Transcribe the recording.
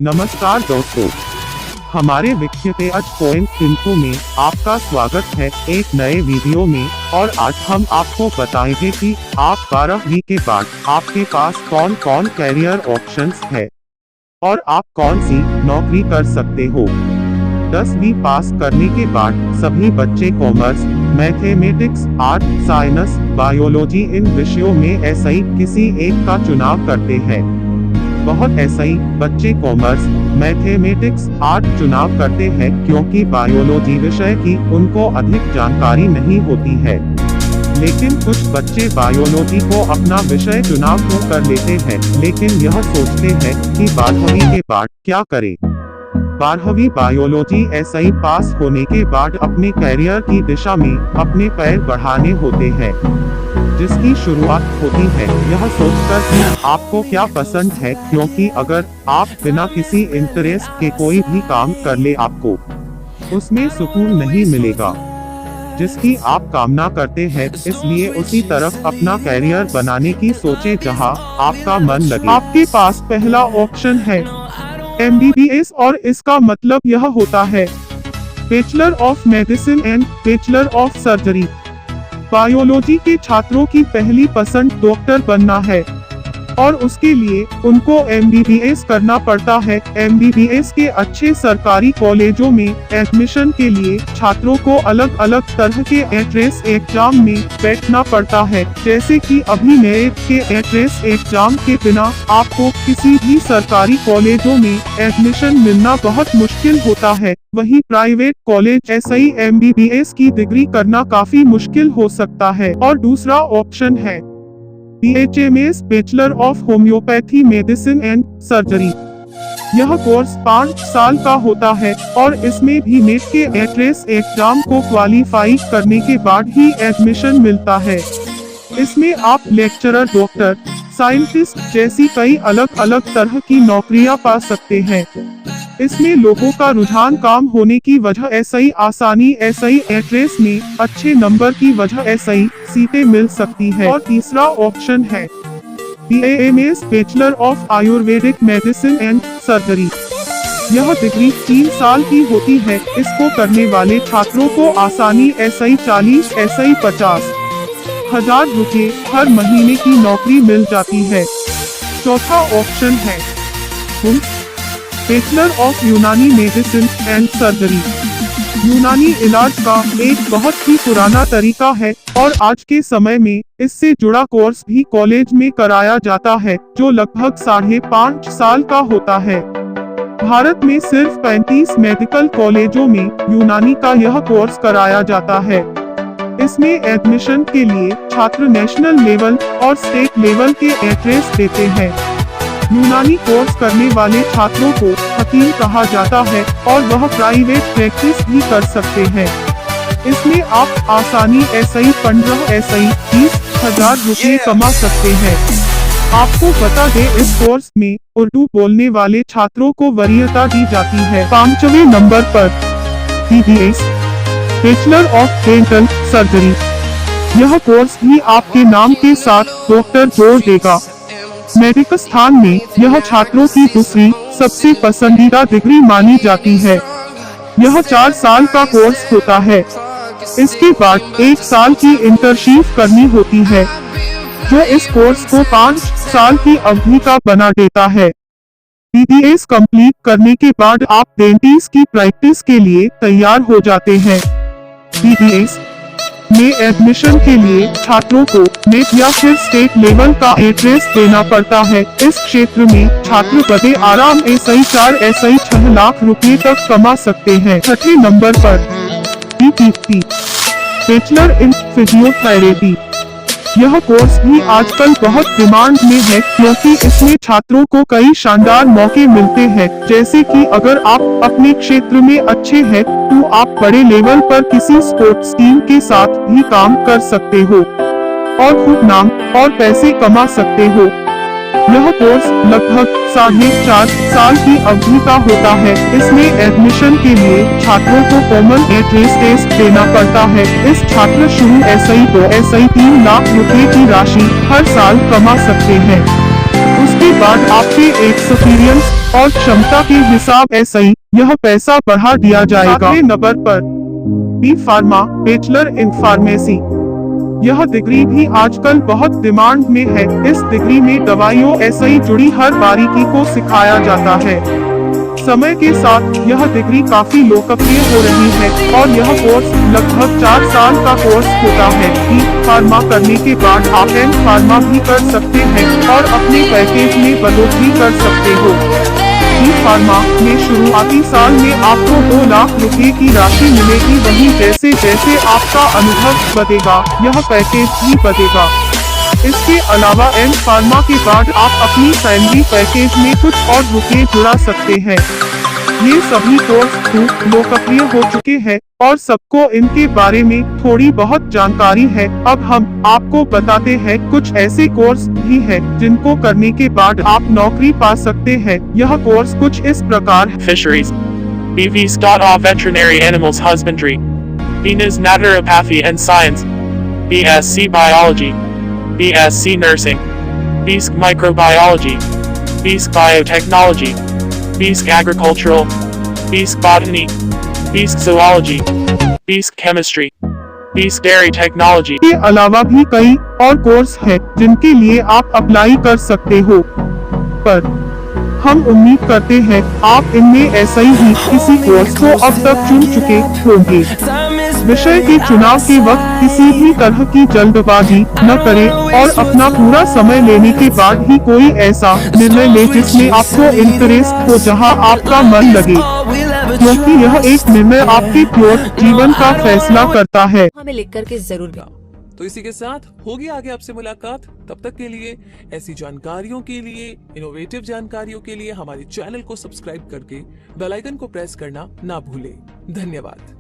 नमस्कार दोस्तों, हमारे विख्यात आज पॉइंट इन्फो में आपका स्वागत है एक नए वीडियो में। और आज हम आपको बताएंगे कि आप 12वीं के बाद आपके पास कौन कौन कैरियर ऑप्शंस है और आप कौन सी नौकरी कर सकते हो। 10वीं पास करने के बाद सभी बच्चे commerce, mathematics, art, science, biology इन विषयों में ऐसा ही किसी एक का चुनाव करते हैं। बहुत ऐसा ही बच्चे कॉमर्स, मैथमेटिक्स, आर्ट चुनाव करते हैं क्योंकि बायोलॉजी विषय की उनको अधिक जानकारी नहीं होती है। लेकिन कुछ बच्चे बायोलॉजी को अपना विषय चुनाव तो कर लेते हैं, लेकिन यह सोचते हैं कि 12वीं के बाद क्या करें। 12वीं बायोलॉजी एसआई पास होने के बाद अपने कैरियर की दिशा में अपने पैर बढ़ाने होते हैं, जिसकी शुरुआत होती है यह सोचकर कि आपको क्या पसंद है, क्योंकि अगर आप बिना किसी इंटरेस्ट के कोई भी काम कर ले आपको उसमें सुकून नहीं मिलेगा जिसकी आप कामना करते हैं। इसलिए उसी तरफ अपना कैरियर बनाने की सोचें जहां आपका मन लगे। आपके पास पहला ऑप्शन है MBBS और इसका मतलब यह होता है bachelor of medicine and bachelor of surgery. Biology के छात्रों की पहली पसंद डॉक्टर बनना है और उसके लिए उनको MBBS करना पड़ता है। MBBS के अच्छे सरकारी कॉलेजों में एडमिशन के लिए छात्रों को अलग अलग तरह के एंट्रेंस एग्जाम में बैठना पड़ता है, जैसे कि अभी NET के एंट्रेंस एग्जाम के बिना आपको किसी भी सरकारी कॉलेजों में एडमिशन मिलना बहुत मुश्किल होता है। वहीं प्राइवेट कॉलेज ऐसा ही MBBS की डिग्री करना काफी मुश्किल हो सकता है। और दूसरा ऑप्शन है BHMS bachelor of homeopathy medicine and surgery. यह कोर्स 5 साल का होता है और इसमें भी नेट के एंट्रेंस एग्जाम को क्वालिफाई करने के बाद ही एडमिशन मिलता है। इसमें आप लेक्चरर, डॉक्टर, साइंटिस्ट जैसी कई अलग अलग तरह की नौकरियां पा सकते हैं। इसमें लोगों का रुझान काम होने की वजह ऐसा ही आसानी ऐसा ही एंट्रेंस में अच्छे नंबर की वजह ऐसा ही सीटें मिल सकती है। और तीसरा ऑप्शन है BAMS bachelor of Ayurvedic medicine and surgery. यह डिग्री 3 साल की होती है। इसको करने वाले छात्रों को आसानी ऐसा ही 40 ऐसा ही 50,000 रुपये हर महीने की नौकरी मिल जाती है। चौथा ऑप्शन है बैचलर ऑफ यूनानी मेडिसिन एंड सर्जरी। यूनानी इलाज का एक बहुत ही पुराना तरीका है और आज के समय में इससे जुड़ा कोर्स भी कॉलेज में कराया जाता है, जो लगभग 5.5 साल का होता है। भारत में सिर्फ 35 मेडिकल कॉलेजों में यूनानी का यह कोर्स कराया जाता है। इसमें एडमिशन के लिए छात्र नेशनल लेवल और स्टेट लेवल के एंट्रेंस देते हैं। यूनानी कोर्स करने वाले छात्रों को हकीम कहा जाता है और वह प्राइवेट प्रैक्टिस भी कर सकते हैं। इसमें आप आसानी ऐसा ही 15 ऐसा ही 20,000 रुपये कमा सकते हैं। आपको बता दें, इस कोर्स में उर्दू बोलने वाले छात्रों को वरीयता दी जाती है। 5वें नंबर पर BBS bachelor of dental surgery. यह कोर्स भी आपके नाम के साथ डॉक्टर जोड़ देगा। मेडिकल स्थान में यह छात्रों की दूसरी सबसे पसंदीदा डिग्री मानी जाती है। यह 4 साल का कोर्स होता है। इसके बाद 1 साल की इंटर्नशिप करनी होती है, जो इस कोर्स को 5 साल की अवधि का बना देता है। BBS कंप्लीट करने के बाद आप डेंटिस्ट की प्रैक्टिस के लिए तैयार हो जाते हैं। BBS में एडमिशन के लिए छात्रों को नेट या फिर स्टेट लेवल का एंट्रेंस देना पड़ता है। इस क्षेत्र में छात्र बड़े आराम से 4 ऐसा ही 6 लाख रुपए तक कमा सकते हैं। 6ठे नंबर पर BTP बैचलर इन फिजियोथेरेपी। यह कोर्स भी आजकल बहुत डिमांड में है, क्योंकि इसमें छात्रों को कई शानदार मौके मिलते हैं, जैसे कि अगर आप अपने क्षेत्र में अच्छे हैं तो आप बड़े लेवल पर किसी स्पोर्ट्स टीम के साथ भी काम कर सकते हो और खूब नाम और पैसे कमा सकते हो। यह कोर्स लगभग 4.5 साल की अवधि का होता है। इसमें एडमिशन के लिए छात्रों को कॉमन एंट्रेंस टेस्ट देना पड़ता है। इस छात्र शुरू ऐसा ही 3 लाख रुपए की राशि हर साल कमा सकते हैं। उसके इसके बाद आपके एक्सपीरियंस और क्षमता के हिसाब ऐसे ही यह पैसा बढ़ा दिया जाएगा। 7वें नंबर पर B pharma bachelor in pharmacy. यह डिग्री भी आजकल बहुत डिमांड में है। इस डिग्री में दवाइयों ऐसे ही जुड़ी हर बारीकी को सिखाया जाता है। समय के साथ यह डिग्री काफी लोकप्रिय हो रही है और यह कोर्स लगभग 4 साल का कोर्स होता है। बी फार्मा करने के बाद आप एम फार्मा भी कर सकते हैं और अपने पैकेज में बढ़ोतरी कर सकते हो। बी फार्मा में शुरुआती साल में आपको 2 लाख रुपए की राशि मिलेगी, वहीं जैसे जैसे आपका अनुभव बढ़ेगा यह पैकेज भी बढ़ेगा। इसके अलावा एम फार्मा के बाद आप अपनी सैलरी पैकेज में कुछ और रुपए जुड़ा सकते हैं। ये सभी कोर्स खूब लोकप्रिय हो चुके हैं और सबको इनके बारे में थोड़ी बहुत जानकारी है। अब हम आपको बताते हैं कुछ ऐसे कोर्स भी हैं जिनको करने के बाद आप नौकरी पा सकते हैं। यह कोर्स कुछ इस प्रकार है। Fisheries. BV Stott of Veterinary Animals Husbandry. BNis Naturopathy and Science. BSc Biology. BSc Nursing. BSc Microbiology. BSc Biotechnology. BSc Agricultural. BSc Botany. BSc Zoology. BSc Chemistry. BSc Dairy Technology. के अलावा भी कई और course हैं जिनके लिए आप apply कर सकते हो, पर हम उम्मीद करते हैं आप इनमें ऐसे ही किसी कोर्स को अब तक चुन चुके होंगे। विषय के चुनाव के वक्त किसी भी तरह की जल्दबाजी न करें और अपना पूरा समय लेने के बाद ही कोई ऐसा निर्णय ले जिसमें आपको इंटरेस्ट हो, जहां आपका मन लगे, क्योंकि यह एक निर्णय आपके प्योर जीवन का फैसला करता है। हमें लिख करके जरूर भेजें। तो इसी के साथ होगी आगे आपसे मुलाकात। तब तक के लिए ऐसी जानकारियों के लिए, इनोवेटिव जानकारियों के लिए हमारे चैनल को सब्सक्राइब करके बेल आइकन को प्रेस करना ना भूलें। धन्यवाद।